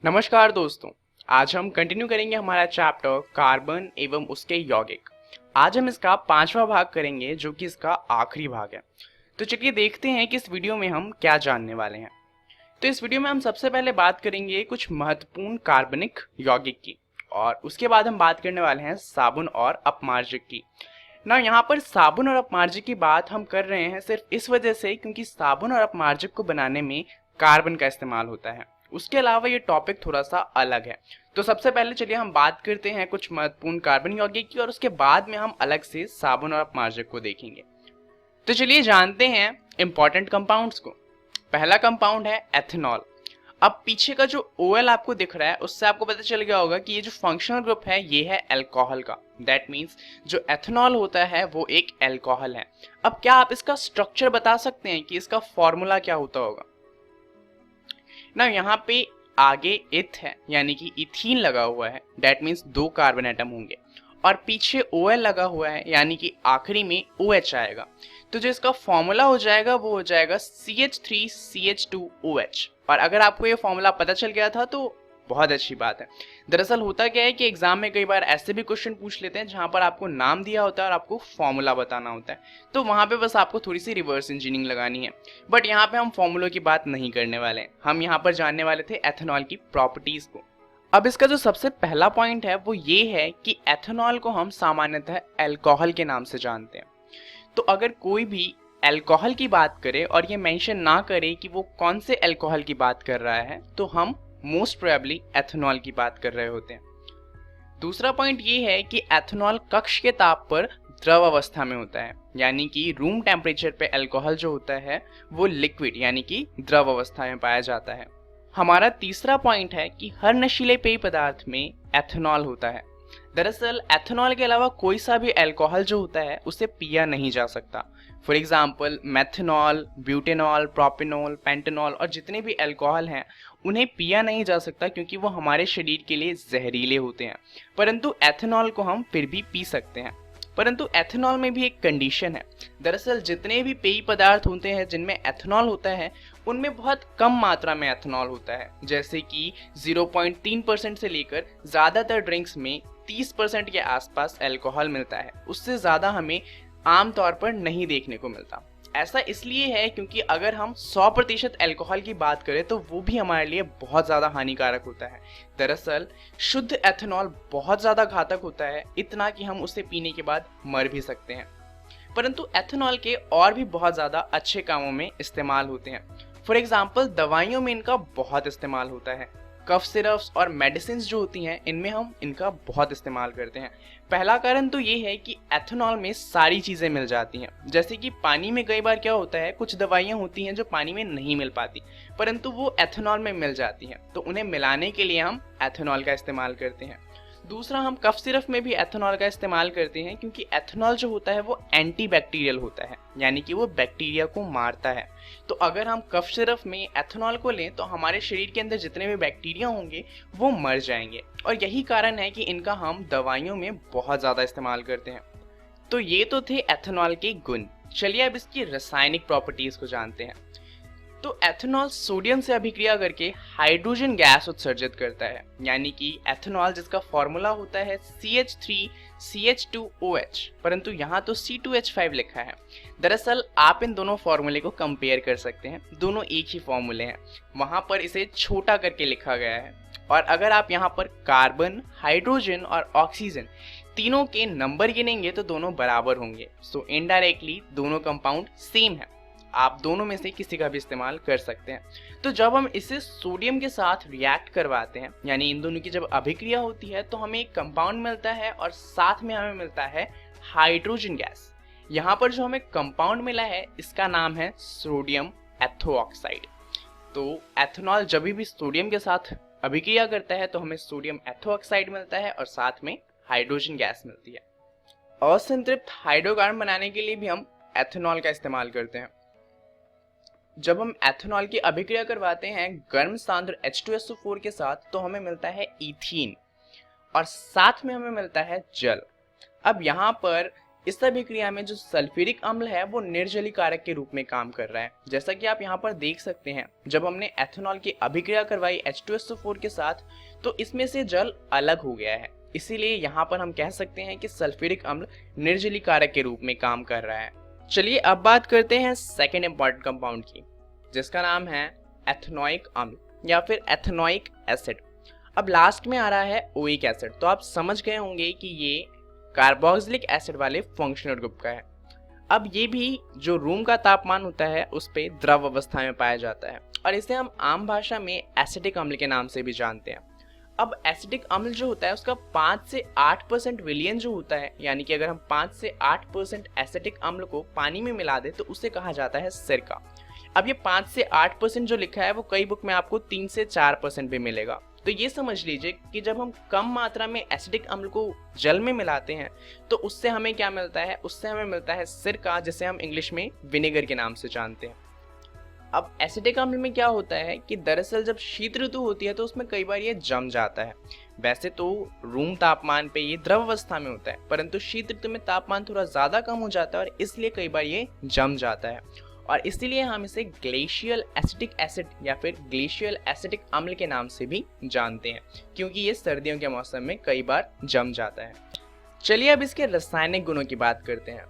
नमस्कार दोस्तों। आज हम कंटिन्यू करेंगे हमारा चैप्टर कार्बन एवं उसके यौगिक। आज हम इसका 5वां भाग करेंगे जो कि इसका आखिरी भाग है। तो चलिए देखते हैं कि इस वीडियो में हम क्या जानने वाले हैं। तो इस वीडियो में हम सबसे पहले बात करेंगे कुछ महत्वपूर्ण कार्बनिक यौगिक की और उसके बाद हम बात करने वाले हैं साबुन और अपमार्जक की। ना यहाँ पर साबुन और अपमार्जक की बात हम कर रहे हैं सिर्फ इस वजह से क्योंकि साबुन और अपमार्जक को बनाने में कार्बन का इस्तेमाल होता है। उसके अलावा ये टॉपिक थोड़ा सा अलग है। तो सबसे पहले चलिए हम बात करते हैं कुछ महत्वपूर्ण कार्बन यौगिक की और उसके बाद में हम अलग से साबुन और अपमार्जक को देखेंगे। तो चलिए जानते हैं इंपॉर्टेंट कंपाउंड्स को। पहला कंपाउंड है एथेनॉल। अब पीछे का जो OL आपको दिख रहा है उससे आपको पता चल गया होगा कि ये जो फंक्शनल ग्रुप है ये है अल्कोहल का। दैट मीन्स जो एथेनॉल होता है वो एक अल्कोहल है। अब क्या आप इसका स्ट्रक्चर बता सकते हैं कि इसका फॉर्मूला क्या होता होगा? ना यहाँ पे आगे इथ है यानी कि इथीन लगा हुआ है। दैट मीन्स 2 कार्बन एटम होंगे और पीछे OL लगा हुआ है यानी कि आखिरी में OH आएगा। तो जो इसका फॉर्मूला हो जाएगा वो हो जाएगा CH3CH2OH। और अगर आपको ये फॉर्मूला पता चल गया था तो बहुत अच्छी बात है। दरअसल होता क्या है कि एग्जाम में कई बार ऐसे भी क्वेश्चन पूछ लेते हैं जहां पर आपको नाम दिया होता है और आपको फॉर्मूला बताना होता है, तो वहां पे बस आपको थोड़ी सी रिवर्स इंजीनियरिंग लगानी है। बट यहाँ पे हम फॉर्मूलों की बात नहीं करने वाले हैं, हम यहाँ पर जानने वाले थे एथेनॉल की प्रॉपर्टीज को। अब इसका जो सबसे पहला पॉइंट है वो ये है कि एथेनॉल को हम सामान्यतः अल्कोहल के नाम से जानते हैं। तो अगर कोई भी अल्कोहल की बात करे और ये मेंशन ना करे कि वो कौन से अल्कोहल की बात कर रहा है तो हम मोस्ट प्रोबेबली एथेनॉल की बात कर रहे होते हैं। दूसरा पॉइंट ये है कि एथेनॉल कक्ष के ताप पर द्रव अवस्था में होता है, यानी कि रूम टेम्परेचर पे अल्कोहल जो होता है वो लिक्विड यानी कि द्रव अवस्था में पाया जाता है। हमारा तीसरा पॉइंट है कि हर नशीले पेय पदार्थ में एथेनॉल होता है। दरअसल एथेनॉल के अलावा कोई सा भी अल्कोहल जो होता है उसे पिया नहीं जा सकता। For example methanol, butanol, propanol, pentanol और जितने भी अल्कोहल हैं उन्हें पिया नहीं जा सकता क्योंकि वो हमारे शरीर के लिए जहरीले होते हैं। परंतु एथेनॉल को हम फिर भी पी सकते हैं। परंतु एथेनॉल में भी एक कंडीशन है। दरअसल जितने भी पेय पदार्थ होते हैं जिनमें एथेनॉल होता है उनमें बहुत कम मात्रा में एथेनॉल होता है, जैसे कि 0.3% से लेकर ज़्यादातर ड्रिंक्स में 30% के आसपास अल्कोहल मिलता है। उससे ज़्यादा हमें आमतौर पर नहीं देखने को मिलता। ऐसा इसलिए है क्योंकि अगर हम 100% अल्कोहल की बात करें तो वो भी हमारे लिए बहुत ज़्यादा हानिकारक होता है। दरअसल शुद्ध एथेनॉल बहुत ज़्यादा घातक होता है, इतना कि हम उसे पीने के बाद मर भी सकते हैं। परंतु एथेनॉल के और भी बहुत ज़्यादा अच्छे कामों में इस्तेमाल होते हैं। फॉर एग्जाम्पल दवाइयों में इनका बहुत इस्तेमाल होता है। कफ सिरप्स और मेडिसिन जो होती हैं इनमें हम इनका बहुत इस्तेमाल करते हैं। पहला कारण तो ये है कि एथेनॉल में सारी चीज़ें मिल जाती हैं। जैसे कि पानी में कई बार क्या होता है, कुछ दवाइयाँ होती हैं जो पानी में नहीं मिल पाती परंतु वो एथेनॉल में मिल जाती हैं, तो उन्हें मिलाने के लिए हम एथेनॉल का इस्तेमाल करते हैं। दूसरा, हम कफ सिरप में भी एथेनॉल का इस्तेमाल करते हैं क्योंकि एथेनॉल जो होता है वो एंटी बैक्टीरियल होता है, यानी कि वो बैक्टीरिया को मारता है। तो अगर हम कफ सिरप में एथेनॉल को लें तो हमारे शरीर के अंदर जितने भी बैक्टीरिया होंगे वो मर जाएंगे और यही कारण है कि इनका हम दवाइयों में बहुत ज़्यादा इस्तेमाल करते हैं। तो ये तो थे एथेनॉल के गुण। चलिए अब इसकी रासायनिक प्रॉपर्टीज को जानते हैं। तो एथेनॉल सोडियम से अभिक्रिया करके हाइड्रोजन गैस उत्सर्जित करता है, यानी कि एथेनॉल जिसका फॉर्मूला होता है CH3CH2OH, परंतु यहाँ तो C2H5 लिखा है। दरअसल आप इन दोनों फॉर्मूले को कंपेयर कर सकते हैं, दोनों एक ही फॉर्मूले हैं, वहाँ पर इसे छोटा करके लिखा गया है। और अगर आप यहाँ पर कार्बन, हाइड्रोजन और ऑक्सीजन तीनों के नंबर गिनेंगे तो दोनों बराबर होंगे। सो इनडायरेक्टली दोनों कंपाउंड सेम है, आप दोनों में से किसी का भी इस्तेमाल कर सकते हैं। तो जब हम इसे सोडियम के साथ रिएक्ट करवाते हैं, यानी इन दोनों की जब अभिक्रिया होती है तो हमें एक कंपाउंड मिलता है और साथ में हमें मिलता है हाइड्रोजन गैस। यहाँ पर जो हमें कंपाउंड मिला है इसका नाम है सोडियम एथोऑक्साइड। तो एथेनॉल जब भी सोडियम के साथ अभिक्रिया करता है तो हमें सोडियम एथोऑक्साइड मिलता है और साथ में हाइड्रोजन गैस मिलती है। असंतृप्त हाइड्रोकार्बन बनाने के लिए भी हम एथेनॉल का इस्तेमाल करते हैं। जब हम एथेनॉल की अभिक्रिया करवाते हैं गर्म सांद्र H2SO4 के साथ तो हमें मिलता है ईथीन और साथ में हमें मिलता है जल। अब यहाँ पर इस अभिक्रिया में जो सल्फ्यूरिक अम्ल है वो निर्जलीय कारक के रूप में काम कर रहा है। जैसा कि आप यहाँ पर देख सकते हैं, जब हमने एथेनॉल की अभिक्रिया करवाई H2SO4 के साथ तो इसमें से जल अलग हो गया है। इसीलिए यहाँ पर हम कह सकते हैं कि सल्फ्यूरिक अम्ल निर्जलीय कारक के रूप में काम कर रहा है। चलिए अब बात करते हैं सेकेंड इंपॉर्टेंट कंपाउंड की, जिसका नाम है एथेनोइक अम्ल या फिर एथेनोइक एसिड। अब लास्ट में आ रहा है ओइक एसिड। तो आप समझ गए होंगे कि ये कार्बोक्सिलिक एसिड वाले फंक्शनल ग्रुप का है। अब ये भी जो रूम का तापमान होता है उस पे द्रव अवस्था में पाया जाता है और इसे हम आम भाषा में एसिटिक अम्ल के नाम से भी जानते हैं। अब एसिटिक अम्ल जो होता है उसका 5 से 8% विलयन जो होता है, यानी कि अगर हम 5 से 8% एसिटिक अम्ल को पानी में मिला दें तो उसे कहा जाता है सिरका। अब ये 5 से 8% जो लिखा है वो कई बुक में आपको 3 से 4% भी मिलेगा। तो ये समझ लीजिए कि जब हम कम मात्रा में एसिडिक अम्ल को जल में मिलाते हैं तो उससे हमें क्या मिलता है, उससे हमें मिलता है सिरका, जिसे हम इंग्लिश में विनेगर के नाम से जानते हैं। अब एसिडिक अम्ल में क्या होता है कि दरअसल जब शीत ऋतु होती है तो उसमें कई बार ये जम जाता है। वैसे तो रूम तापमान पे ये द्रव अवस्था में होता है, परंतु शीत ऋतु में तापमान थोड़ा ज़्यादा कम हो जाता है और इसलिए कई बार ये जम जाता है और इसीलिए हम इसे ग्लेशियल एसिटिक एसिड या फिर ग्लेशियल एसिटिक अम्ल के नाम से भी जानते हैं, क्योंकि ये सर्दियों के मौसम में कई बार जम जाता है। चलिए अब इसके रासायनिक गुणों की बात करते हैं।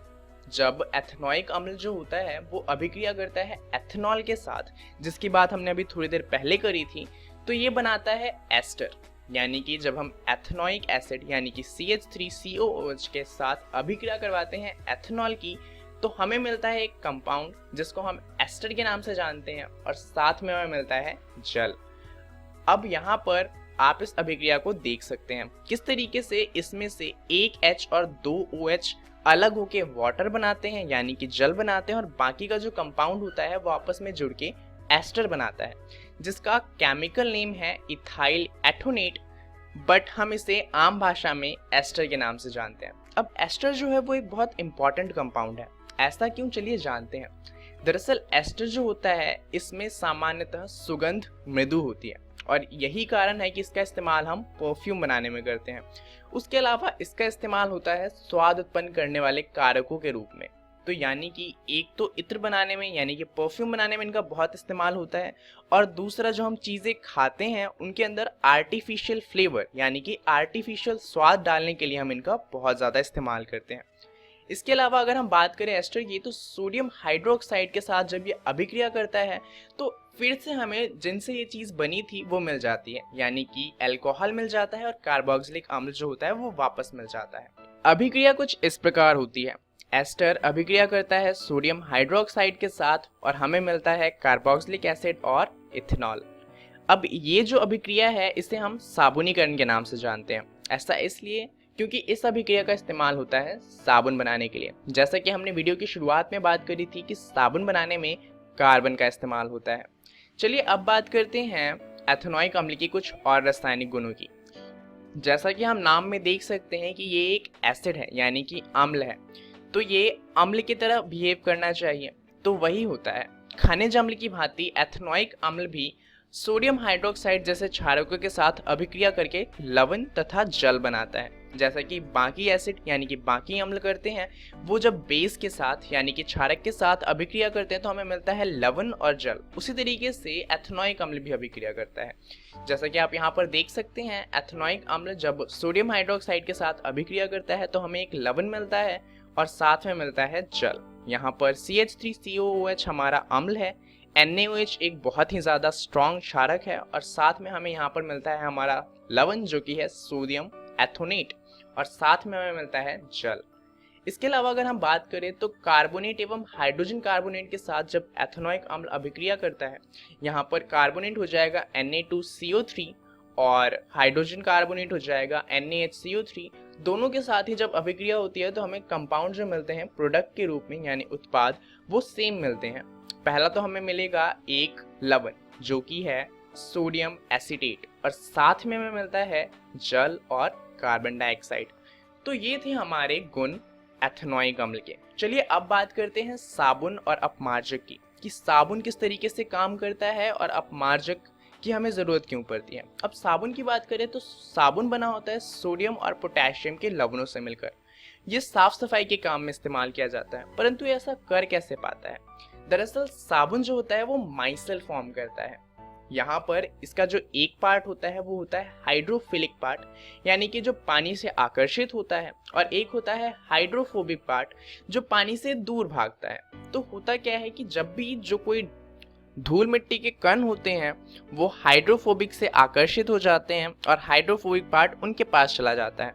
जब एथेनोइक अम्ल जो होता है वो अभिक्रिया करता है एथेनॉल के साथ, जिसकी बात हमने अभी थोड़ी देर पहले करी थी, तो ये बनाता है एस्टर। यानी कि जब हम एथेनोइक एसिड यानी कि CH3COOH के साथ अभिक्रिया करवाते हैं एथेनॉल की, तो हमें मिलता है एक कंपाउंड जिसको हम एस्टर के नाम से जानते हैं और साथ में हमें मिलता है जल। अब यहाँ पर आप इस अभिक्रिया को देख सकते हैं किस तरीके से इसमें से एक H और 2 OH अलग होके वाटर बनाते हैं यानी कि जल बनाते हैं और बाकी का जो कंपाउंड होता है वो आपस में जुड़ के एस्टर बनाता है, जिसका केमिकल नेम है इथाइल एथोनेट, बट हम इसे आम भाषा में एस्टर के नाम से जानते हैं। अब एस्टर जो है वो एक बहुत इंपॉर्टेंट कंपाउंड है। ऐसा क्यों, चलिए जानते हैं। दरअसल एस्टर जो होता है इसमें सामान्यतः सुगंध मृदु होती है और यही कारण है कि इसका इस्तेमाल हम परफ्यूम बनाने में करते हैं। उसके अलावा इसका इस्तेमाल होता है स्वाद उत्पन्न करने वाले कारकों के रूप में। तो यानी कि एक तो इत्र बनाने में यानी कि परफ्यूम बनाने में इनका बहुत इस्तेमाल होता है और दूसरा जो हम चीज़ें खाते हैं उनके अंदर आर्टिफिशियल फ्लेवर यानी कि आर्टिफिशियल स्वाद डालने के लिए हम इनका बहुत ज़्यादा इस्तेमाल करते हैं। इसके अलावा अगर हम बात करें एस्टर की, तो सोडियम हाइड्रोक्साइड के साथ जब ये अभिक्रिया करता है तो फिर से हमें जिनसे ये चीज़ बनी थी वो मिल जाती है, यानी कि अल्कोहल मिल जाता है और कार्बोक्सिलिक अम्ल जो होता है वो वापस मिल जाता है। अभिक्रिया कुछ इस प्रकार होती है। एस्टर अभिक्रिया करता है सोडियम हाइड्रोक्साइड के साथ और हमें मिलता है कार्बोक्सिलिक एसिड और इथेनॉल। अब ये जो अभिक्रिया है इसे हम साबुनीकरण के नाम से जानते हैं। ऐसा इसलिए क्योंकि इस अभिक्रिया का इस्तेमाल होता है साबुन बनाने के लिए। जैसा कि हमने वीडियो की शुरुआत में बात करी थी कि साबुन बनाने में कार्बन का इस्तेमाल होता है। चलिए अब बात करते हैं एथेनोइक अम्ल की कुछ और रासायनिक गुणों की। जैसा कि हम नाम में देख सकते हैं कि ये एक एसिड है यानी कि अम्ल है, तो ये अम्ल की तरह बिहेव करना चाहिए, तो वही होता है। खनिज अम्ल की भांति एथेनोइक अम्ल भी सोडियम हाइड्रोक्साइड जैसे क्षारकों के साथ अभिक्रिया करके लवण तथा जल बनाता है। जैसा कि बाकी एसिड यानी कि बाकी अम्ल करते हैं, वो जब बेस के साथ यानी कि क्षारक के साथ अभिक्रिया करते हैं तो हमें मिलता है लवण और जल। उसी तरीके से एथेनोइक अम्ल भी अभिक्रिया करता है। जैसा कि आप यहाँ पर देख सकते हैं, एथेनोइक अम्ल जब सोडियम हाइड्रोक्साइड के साथ अभिक्रिया करता है तो हमें एक लवण मिलता है और साथ में मिलता है जल। यहाँ पर CH3COOH हमारा अम्ल है, NaOH एक बहुत ही ज़्यादा स्ट्रॉन्ग क्षारक है और साथ में हमें यहाँ पर मिलता है हमारा लवण जो कि है सोडियम एथोनेट और साथ में हमें मिलता है जल। इसके अलावा अगर हम बात करें तो कार्बोनेट एवं हाइड्रोजन कार्बोनेट के साथ जब एथेनोइक अम्ल अभिक्रिया करता है, यहाँ पर कार्बोनेट हो जाएगा Na2CO3 और हाइड्रोजन कार्बोनेट हो जाएगा NaHCO3। दोनों के साथ ही जब अभिक्रिया होती है तो हमें कंपाउंड जो मिलते हैं प्रोडक्ट के रूप में यानी उत्पाद, वो सेम मिलते हैं। पहला तो हमें मिलेगा एक लवण जो कि है सोडियम एसीटेट और साथ में हमें मिलता है जल और कार्बन डाइऑक्साइड। तो ये थे हमारे गुण एथेनोइक अम्ल के। चलिए अब बात करते हैं साबुन और अपमार्जक की, कि साबुन किस तरीके से काम करता है और अपमार्जक की हमें ज़रूरत क्यों पड़ती है। अब साबुन की बात करें तो साबुन बना होता है सोडियम और पोटेशियम के लवणों से मिलकर। ये साफ सफाई के काम में इस्तेमाल किया जाता है, परंतु ये ऐसा कर कैसे पाता है? दरअसल साबुन जो होता है वो माइसेल फॉर्म करता है। यहाँ पर इसका जो एक पार्ट होता है वो होता है हाइड्रोफिलिक पार्ट, यानी कि जो पानी से आकर्षित होता है, और एक होता है हाइड्रोफोबिक पार्ट जो पानी से दूर भागता है। तो होता क्या है कि जब भी जो कोई धूल मिट्टी के कण होते हैं वो हाइड्रोफोबिक से आकर्षित हो जाते हैं और हाइड्रोफोबिक पार्ट उनके पास चला जाता है,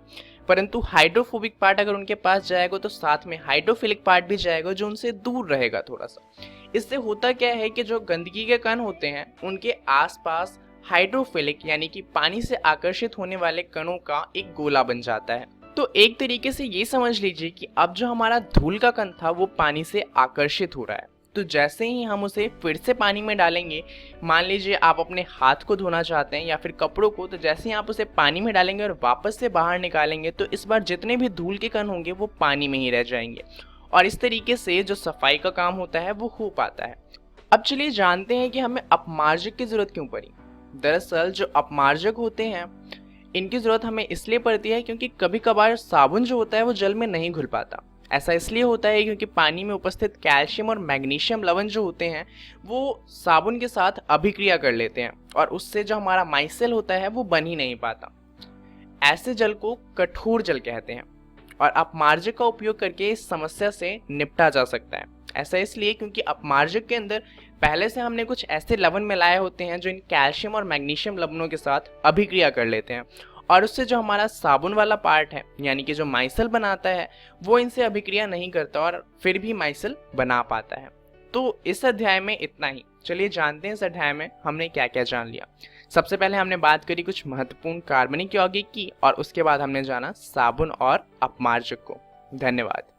परंतु हाइड्रोफोबिक पार्ट अगर उनके पास जाएगा तो साथ में हाइड्रोफिलिक पार्ट भी जाएगा जो उनसे दूर रहेगा थोड़ा सा। इससे होता क्या है कि जो गंदगी के कण होते हैं उनके आसपास हाइड्रोफिलिक यानी कि पानी से आकर्षित होने वाले कणों का एक गोला बन जाता है। तो एक तरीके से ये समझ लीजिए कि अब जो हमारा धूल का कण था वो पानी से आकर्षित हो रहा है। तो जैसे ही हम उसे फिर से पानी में डालेंगे, मान लीजिए आप अपने हाथ को धोना चाहते हैं या फिर कपड़ों को, तो जैसे ही आप उसे पानी में डालेंगे और वापस से बाहर निकालेंगे तो इस बार जितने भी धूल के कण होंगे वो पानी में ही रह जाएंगे, और इस तरीके से जो सफाई का काम होता है वो हो पाता है। अब चलिए जानते हैं कि हमें अपमार्जक की जरूरत क्यों पड़ी। दरअसल जो अपमार्जक होते हैं इनकी जरूरत हमें इसलिए पड़ती है क्योंकि कभी कभार साबुन जो होता है वो जल में नहीं घुल पाता। ऐसा इसलिए होता है क्योंकि पानी में उपस्थित कैल्शियम और मैग्नीशियम लवण जो होते हैं वो साबुन के साथ अभिक्रिया कर लेते हैं और उससे जो हमारा माइसेल होता है वो बन ही नहीं पाता। ऐसे जल को कठोर जल कहते हैं और अपमार्जक का उपयोग करके इस समस्या से निपटा जा सकता है। ऐसा इसलिए क्योंकि अपमार्जक के अंदर पहले से हमने कुछ ऐसे लवण मिलाए होते हैं जो इन कैल्शियम और मैग्नीशियम लवणों के साथ अभिक्रिया कर लेते हैं और उससे जो हमारा साबुन वाला पार्ट है यानी कि जो माइसेल बनाता है वो इनसे अभिक्रिया नहीं करता और फिर भी माइसेल बना पाता है। तो इस अध्याय में इतना ही। चलिए जानते हैं इस अध्याय में हमने क्या क्या जान लिया। सबसे पहले हमने बात करी कुछ महत्वपूर्ण कार्बनिक यौगिक की और उसके बाद हमने जाना साबुन और अपमार्जक को। धन्यवाद।